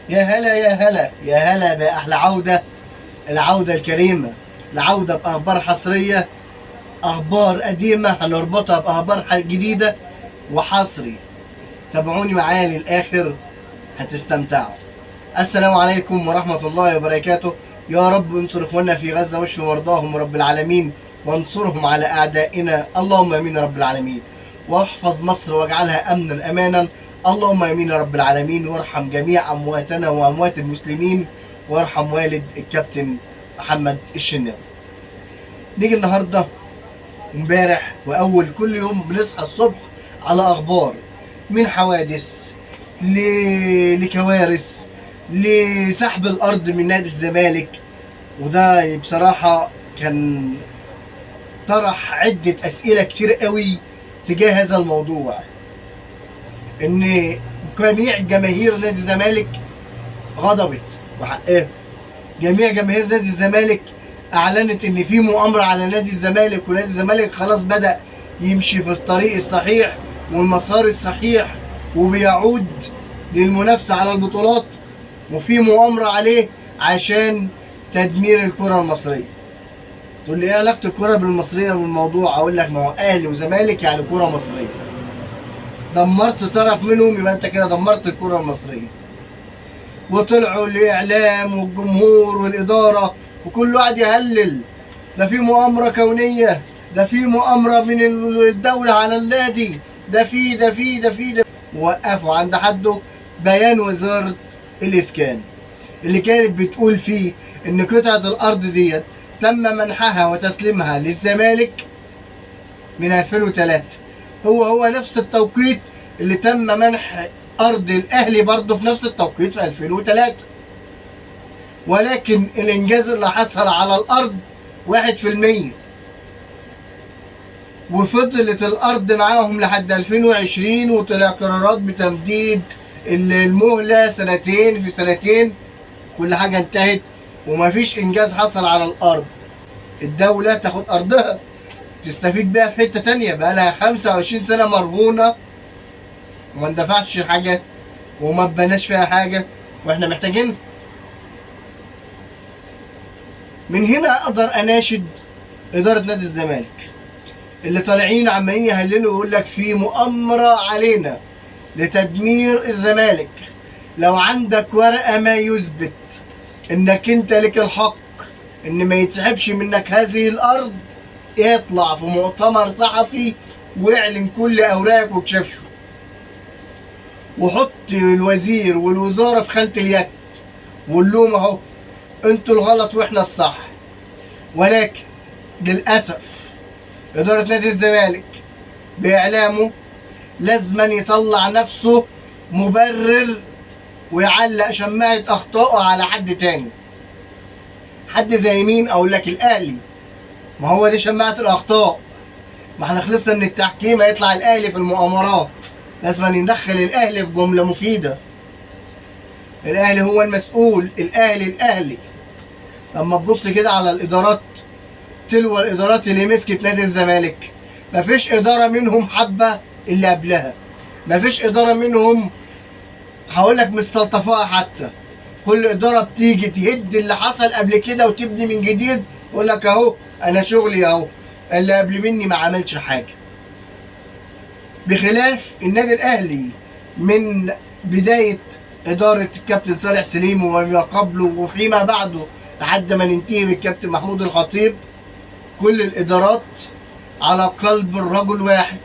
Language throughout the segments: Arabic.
يا هلا يا هلا يا هلا بأحلى عودة، العودة الكريمة، العودة بأخبار حصرية، أخبار قديمة هنربطها بأخبار جديدة وحصري. تابعوني معايا للآخر هتستمتعوا. السلام عليكم ورحمة الله وبركاته. يا رب انصر إخواننا في غزة واشف مرضاهم رب العالمين، وانصرهم على أعدائنا اللهم آمين يا رب العالمين. واحفظ مصر واجعلها أمنا أمانا اللهم آمين يا رب العالمين. وارحم جميع أمواتنا وأموات المسلمين، وارحم والد الكابتن محمد الشناوي. نيجي النهارده امبارح واول كل يوم بنصحى الصبح على اخبار، من حوادث لكوارث لسحب الارض من نادي الزمالك. وده بصراحه كان طرح عده اسئله كتير قوي تجاه هذا الموضوع، ان جميع جماهير نادي الزمالك غضبت وحقها. جميع جماهير نادي الزمالك اعلنت ان في مؤامره على نادي الزمالك، ونادي الزمالك خلاص بدأ يمشي في الطريق الصحيح والمسار الصحيح وبيعود للمنافسه على البطولات، وفي مؤامره عليه عشان تدمير الكره المصريه. تقول لي ايه علاقه الكره بالمصريه بالموضوع؟ اقول لك ما هو اهلي وزمالك يعني كره مصريه. دمرت طرف منهم يبقى انت كده دمرت الكره المصريه. وطلعوا الاعلام والجمهور والاداره وكل واحد يهلل، ده في مؤامره كونيه، ده في مؤامره من الدوله على النادي، ده في. وقفوا عند حده بيان وزاره الاسكان اللي كانت بتقول فيه ان قطعه الارض ديت تم منحها وتسليمها للزمالك من 2003. هو نفس التوقيت اللي تم منح ارض الاهلي برضه في نفس التوقيت في 2003، ولكن الانجاز اللي حصل على الارض 1%، وفضلت الارض معاهم لحد 2020 وطلع قرارات بتمديد المهله سنتين في سنتين. كل حاجه انتهت ومفيش انجاز حصل على الارض. الدوله تاخد ارضها تستفيد بيها في حته تانيه، بقى لها 25 سنه مرهونه وما اندفعش حاجه وما اتبناش فيها حاجه واحنا محتاجين. من هنا اقدر اناشد اداره نادي الزمالك اللي طالعين عمالين يهللوا ويقول لك في مؤامره علينا لتدمير الزمالك. لو عندك ورقه ما يثبت انك انت لك الحق ان ما يتسحبش منك هذه الارض، اطلع في مؤتمر صحفي واعلن كل اوراقك وكشفه، وحط الوزير والوزاره في خانه اليد وقول لهم اهو انتوا الغلط واحنا الصح. ولكن للاسف اداره نادي الزمالك باعلامه لازما يطلع نفسه مبرر ويعلق شماعه اخطائه على حد تاني. حد زي مين؟ اقول لك الاهلي. ما هو دي شماعه الاخطاء. ما احنا خلصنا من التحكيم هيطلع الاهلي في المؤامرات، لازم ندخل الاهلي في جمله مفيده. الاهلي هو المسؤول، الاهلي. لما تبص كده على الادارات تلو الادارات اللي مسكت نادي الزمالك، مفيش اداره منهم حبه اللي قبلها، مفيش اداره منهم هقول لك مستلطفاها حتى. كل اداره بتيجي تهد اللي حصل قبل كده وتبني من جديد، يقول لك اهو انا شغلي اهو، اللي قبل مني ما عملش حاجه. بخلاف النادي الاهلي من بدايه اداره الكابتن صالح سليم وما قبله وفيما بعده لحد ما ننتهي بالكابتن محمود الخطيب، كل الادارات على قلب الرجل واحد.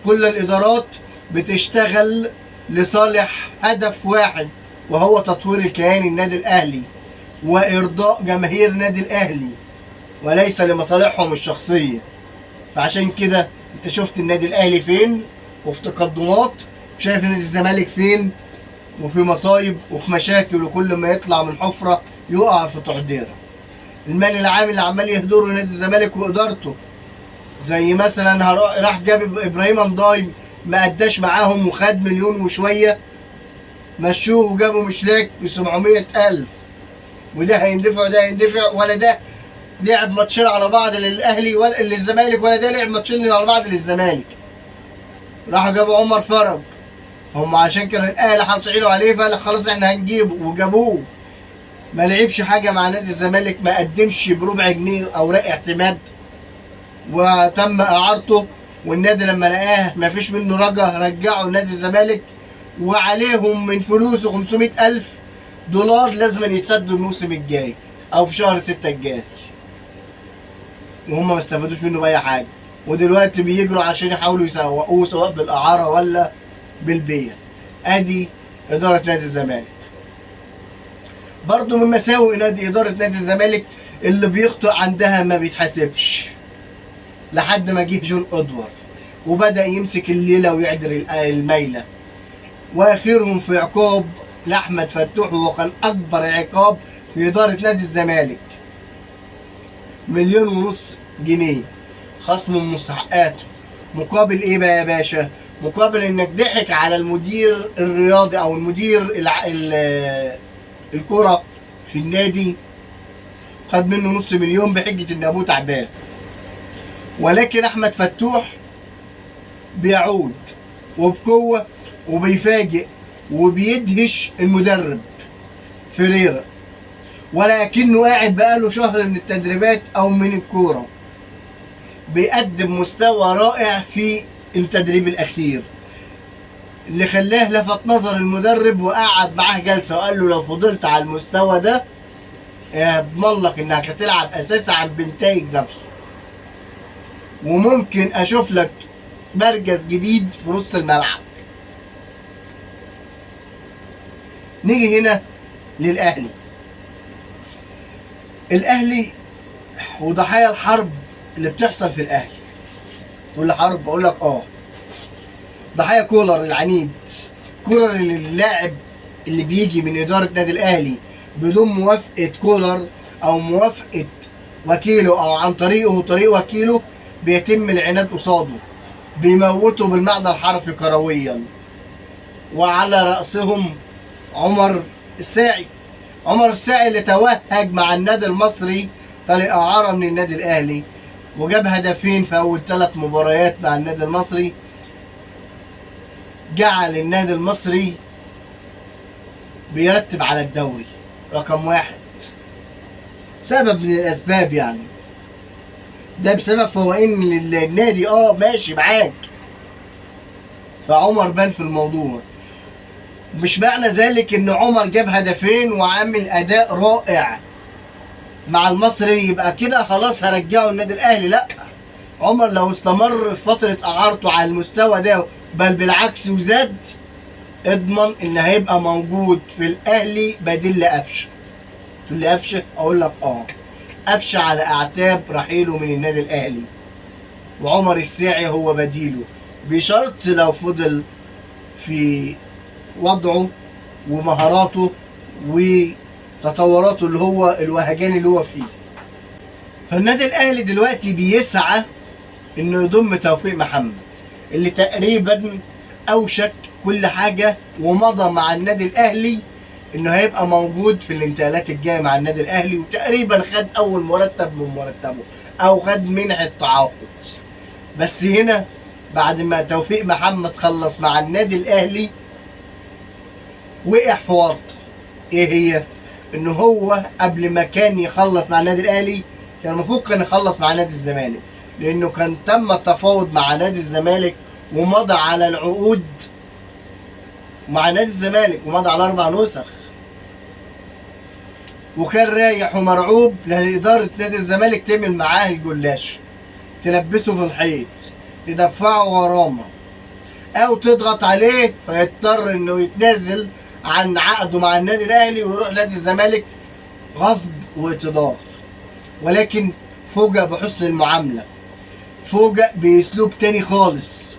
كل الادارات بتشتغل لصالح هدف واحد، وهو تطوير الكيان النادي الاهلي وارضاء جماهير النادي الاهلي وليس لمصالحهم الشخصيه. فعشان كده انت شفت النادي الاهلي فين وفي تقدمات، شايف نادي الزمالك فين وفي مصايب وفي مشاكل، وكل ما يطلع من حفره يقع في تحضيره. المال العام اللي عمال يهدره نادي الزمالك وادارته، زي مثلا راح جاب ابراهيم امضاي ما اداش معاهم وخد مليون وشويه، مشوه وجابوا مشلاك ب 700,000، وده هيندفع وده هيندفع، ولا ده لعب ماتشين على بعض للاهلي ولا للزمالك، ولا ده لعب ماتشين على بعض للزمالك. راحوا جابوا عمر فرج، هم عشان كانوا الاهلي حاصلوا عليه فقال لك خلاص احنا هنجيبه، وجابوه. ما لعبش حاجه مع نادي الزمالك، ما قدمش بربع جنيه اوراق اعتماد، وتم اعارته. والنادي لما لقاه ما فيش منه رجا رجعه لنادي الزمالك، وعليهم من فلوسه 500,000 دولار لازم يتسدوا الموسم الجاي او في شهر 6 الجاي، وهم ما استفادوش منه باي حاجه. ودلوقتي بيجروا عشان يحاولوا يسوقوه سواء بالاعاره ولا بالبيع. ادي اداره نادي الزمالك. برضه من مساوئ اداره نادي الزمالك اللي بيخطئ عندها ما بيتحاسبش، لحد ما جه جون ادوار وبدا يمسك الليله ويعدل الميله. واخرهم في عقاب لاحمد فتوح، وهو كان اكبر عقاب في اداره نادي الزمالك، 1,500,000 جنيه خصم من مستحقاته. مقابل ايه بقى يا باشا؟ مقابل انك ضحك على المدير الرياضي او المدير الكرة في النادي، خد منه نص مليون بحجة ان ابوه تعبان. ولكن احمد فتوح بيعود وبقوة وبيفاجئ وبيدهش المدرب فيريرا، ولكنه قاعد بقاله شهر من التدريبات او من الكورة، بيقدم مستوى رائع في التدريب الاخير، اللي خلاه لفت نظر المدرب وقعد معاه جلسه وقال له لو فضلت على المستوى ده اضمن لك انك هتلعب اساسي عن بنتايج نفسه، وممكن اشوف لك مركز جديد في نص الملعب. نيجي هنا للاهلي. الاهلي وضحايا الحرب اللي بتحصل في الاهلي. تقول لي حرب؟ بقول لك ضحايا كولر العنيد. كولر اللاعب اللي بيجي من اداره نادي الاهلي بدون موافقه كولر او موافقه وكيله او عن طريقه وطريق وكيله، بيتم العناد قصاده، بيموتوا بالمعنى الحرفي كرويا. وعلى راسهم عمر الساعي. عمر الساعي اللي توهج مع النادي المصري طريق اعاره من النادي الاهلي، وجاب هدفين في اول 3 مباريات مع النادي المصري، جعل النادي المصري بيرتب على الدوري رقم 1. سبب من الاسباب يعني، ده بسبب فوائد من النادي. ماشي معاك، فعمر بان في الموضوع. مش معنى ذلك ان عمر جاب هدفين وعامل اداء رائع مع المصري يبقى كده خلاص هرجعه النادي الاهلي. لا، عمر لو استمر في فتره اعارته على المستوى ده، بل بالعكس وزاد، اضمن ان هيبقى موجود في الاهلي بديل لقفشه. تقول لي قفشه؟ اقول لك قفشه على اعتاب رحيله من النادي الاهلي، وعمر الساعي هو بديله، بشرط لو فضل في وضعه ومهاراته وتطوراته اللي هو الوهجان اللي هو فيه. فالنادي الاهلي دلوقتي بيسعى انه يضم توفيق محمد، اللي تقريبا اوشك كل حاجه ومضى مع النادي الاهلي انه هيبقى موجود في الانتقالات الجايه مع النادي الاهلي، وتقريبا خد اول مرتب من مرتبه او خد منحه تعاقد. بس هنا بعد ما توفيق محمد خلص مع النادي الاهلي وقع في ورطه. ايه هي؟ انه هو قبل ما كان يخلص مع النادي الاهلي كان المفروض كان يخلص مع نادي الزمالك، لانه كان تم التفاوض مع نادي الزمالك ومضى على العقود مع نادي الزمالك، ومضى على 4 نسخ، وكان رايح ومرعوب لإدارة نادي الزمالك تعمل معاه الجلاش، تلبسه في الحيط، تدفعه غرامة او تضغط عليه فيضطر انه يتنازل عن عقده مع النادي الاهلي ويروح نادي الزمالك غصب واقتدار. ولكن فوجئ بحسن المعاملة، فوجئ باسلوب تاني خالص،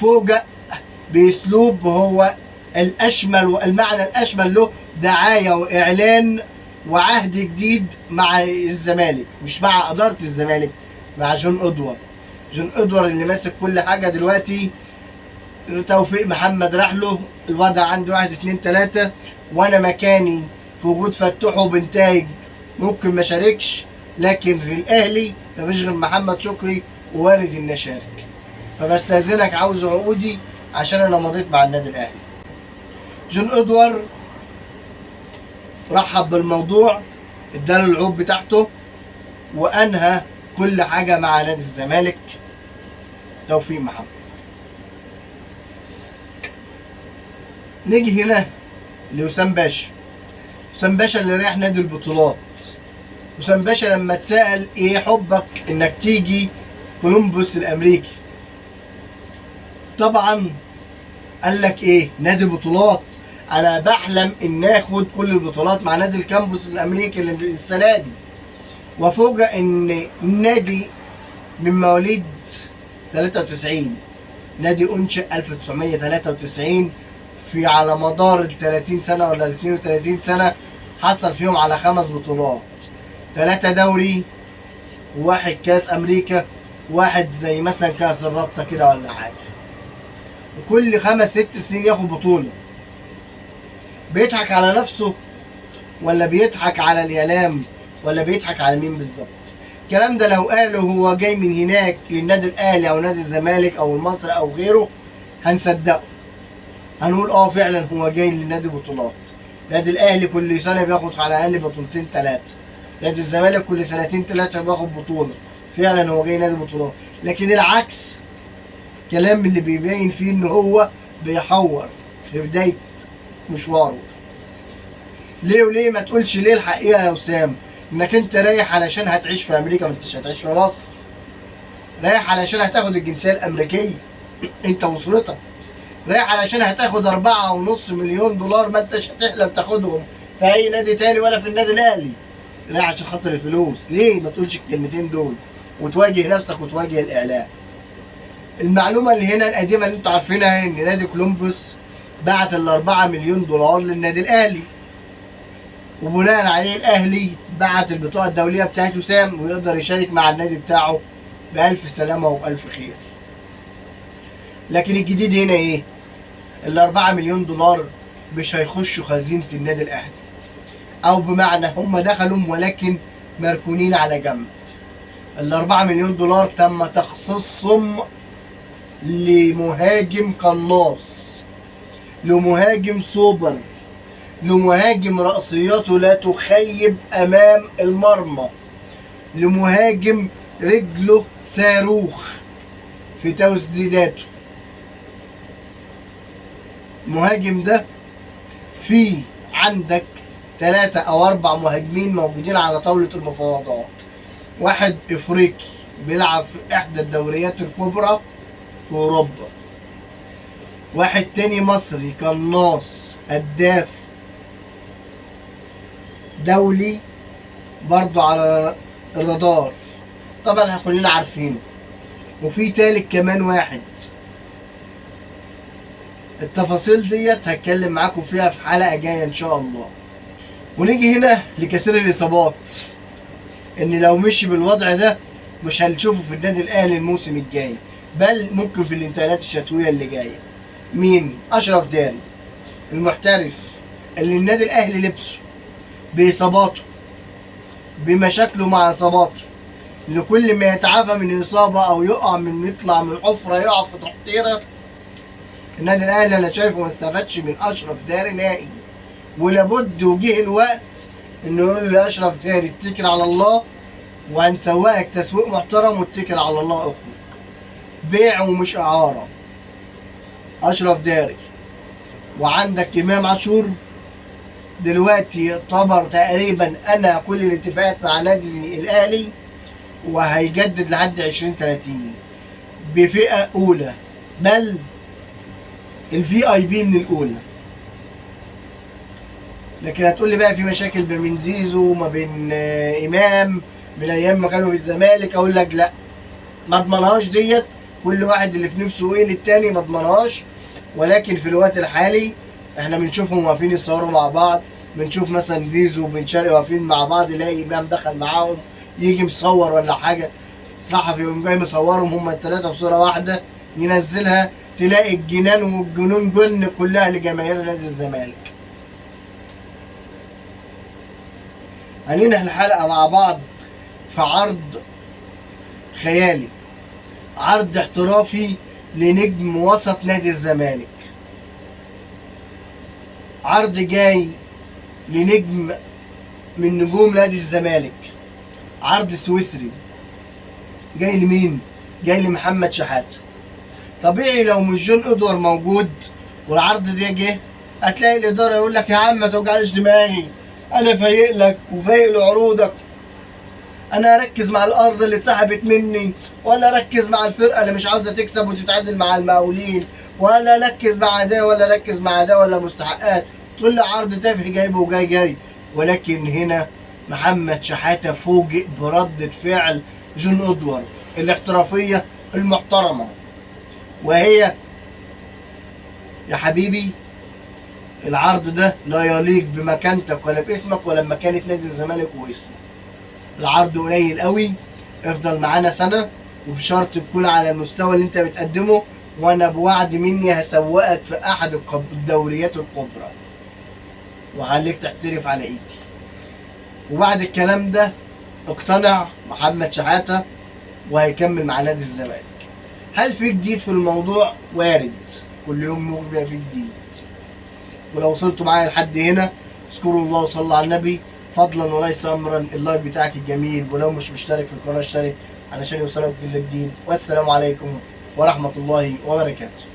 فوجئ باسلوب هو الاشمل والمعنى الاشمل له دعاية واعلان وعهد جديد مع الزمالك، مش مع ادارة الزمالك، مع جون ادوار. جون ادوار اللي ماسك كل حاجة دلوقتي. توفيق محمد راح له، الوضع عنده 1 2 3، وانا مكاني في وجود فتوح وبنتايج ممكن ما شاركش، لكن في الاهلي مفيش غير محمد شكري ووارد اني اشارك. فبستاذنك، عاوز عقودي عشان انا مضيت مع النادي الاهلي. جون ادوار رحب بالموضوع، اداله العقود بتاعته، وانهى كل حاجه مع نادي الزمالك. توفيق محمد. نيجي هنا لوسام باشا. وسام باشا اللي رايح نادي البطولات. وسام باشا لما اتسأل ايه حبك انك تيجي كولومبوس الامريكي، طبعا قال لك ايه؟ نادي بطولات. انا بحلم ان اخد كل البطولات مع نادي الكامبوس الامريكي السنه دي. وفوجئ ان نادي من مواليد 93، نادي انشئ 1993، في على مدار ال 30 سنه ولا ال 32 سنه حصل فيهم على 5 بطولات، 3 دوري وواحد كاس امريكا، واحد زي مثلا كاس الرابطه كده ولا حاجه، وكل 5 6 سنين ياخد بطوله. بيضحك على نفسه ولا بيضحك على الاعلام ولا بيضحك على مين بالظبط؟ الكلام ده لو قاله هو جاي من هناك للنادي الاهلي او نادي الزمالك او المصري او غيره هنصدقه، هنقول فعلا هو جاي لنادي بطولات. نادي الاهلي كل سنه بياخد على الاقل بطولتين 3، نادي الزمالك كل سنتين 3 بياخد بطوله، فعلا هو جاي نادي بطولات. لكن العكس، كلام اللي بيبين فيه ان هو بيحور في بدايه مشواره. ليه وليه ما تقولش ليه الحقيقه يا وسام؟ انك انت رايح علشان هتعيش في امريكا، ما انتش هتعيش في مصر. رايح علشان هتاخد الجنسيه الامريكيه انت واسرتك. رايح علشان هتاخد 4.5 مليون دولار ما انتش هتحلم تاخدهم في اي نادي تاني ولا في النادي الاهلي. رايح عشان خاطر الفلوس. ليه ما تقولش الكلمتين دول وتواجه نفسك وتواجه الاعلام؟ المعلومه اللي هنا القديمه اللي انتوا عارفينها ان نادي كولومبوس بعت ال4 مليون دولار للنادي الاهلي، وبناء عليه الاهلي بعت البطاقه الدوليه بتاعت وسام ويقدر يشارك مع النادي بتاعه بألف سلامه وبألف خير. لكن الجديد هنا ايه؟ ال4 مليون دولار مش هيخشوا خزينه النادي الاهلي، او بمعنى هم دخلوا ولكن مركونين على جنب. ال4 مليون دولار تم تخصيصهم لمهاجم قناص، لمهاجم سوبر، لمهاجم رأسياته لا تخيب أمام المرمى، لمهاجم رجله صاروخ في تسديداته. المهاجم ده في عندك 3 أو 4 مهاجمين موجودين على طاولة المفاوضات. واحد إفريقي بيلعب في إحدى الدوريات الكبرى في أوروبا، واحد تاني مصري قناص هداف دولي برضو على الرادار، طبعا احنا كلنا عارفينه، وفي تالت كمان واحد. التفاصيل ديت هتكلم معاكم فيها في حلقة جاية ان شاء الله. ونيجي هنا لكثير الاصابات، ان لو مشي بالوضع ده مش هنشوفه في النادي الاهلي الموسم الجاي، بل ممكن في الانتقالات الشتوية اللي جاية. مين؟ اشرف داري المحترف اللي النادي الاهلي لبسه باصاباته، بمشاكله مع اصاباته، اللي كل ما يتعافى من اصابه او يقع من يطلع من حفره يقع في تحضيره. النادي الاهلي انا شايفه ما استفادش من اشرف داري نهائي، ولابد وجه الوقت انه يقول لاشرف داري اتكل على الله وهنسوقك تسويق محترم واتكل على الله اخرج. بيع ومش اعاره. اشرف داري. وعندك امام عاشور دلوقتي يعتبر تقريبا انا كل الاتفاقات مع نادي الاهلي وهيجدد لحد 2030 بفئه اولى، بل الفي اي بي من الاولى. لكن هتقول لي بقى في مشاكل بين زيزو وما بين امام من ايام ما كانوا في الزمالك، اقول لك لا، ما اضمنهاش ديت. كل واحد اللي في نفسه ايه للتاني ما اضمنهاش. ولكن في الوقت الحالي احنا بنشوفهم واقفين يتصوروا مع بعض، بنشوف مثلا زيزو وبن شرقي واقفين مع بعض، يلاقي امام دخل معاهم يجي مصور ولا حاجه، صحفي يقوم جاي مصورهم هما الثلاثه في صوره واحده ينزلها، تلاقي الجنان والجنون جن كلها لجماهير نادي الزمالك. هننهي الحلقه مع بعض في عرض خيالي، عرض احترافي لنجم وسط نادي الزمالك. عرض جاي لنجم من نجوم نادي الزمالك، عرض سويسري، جاي لمين؟ جاي لمحمد شحاتة. طبيعي لو مش جون ادوار موجود والعرض ده جه، هتلاقي الاداره يقول لك يا عم ما توجعليش دماغي، انا فايق لك وفايق لعروضك، انا اركز مع الارض اللي اتسحبت مني، ولا اركز مع الفرقه اللي مش عاوزه تكسب وتتعادل مع المقاولين، ولا اركز مع ده ولا اركز مع ده ولا مستحقات. تقول لي عرض تافه جايبه وجاي جري. ولكن هنا محمد شحاتة فوجئ بردة فعل جون ادوار الاحترافيه المحترمه، وهي يا حبيبي العرض ده لا يليق بمكانتك ولا باسمك ولا بمكانة نادي الزمالك واسمه. العرض قليل قوي، افضل معانا سنة وبشرط تكون على المستوى اللي انت بتقدمه، وانا بوعد مني هسوقك في احد الدوريات الكبرى وهخليك تحترف على ايدي. وبعد الكلام ده اقتنع محمد شحاتة وهيكمل مع نادي الزمالك. هل في جديد في الموضوع؟ وارد، كل يوم بيبقى في جديد. ولو وصلتوا معايا لحد هنا اذكروا الله وصلوا على النبي، فضلا وليس امرا. اللايك بتاعك الجميل، ولو مش مشترك في القناه اشترك علشان يوصلك كل جديد. والسلام عليكم ورحمه الله وبركاته.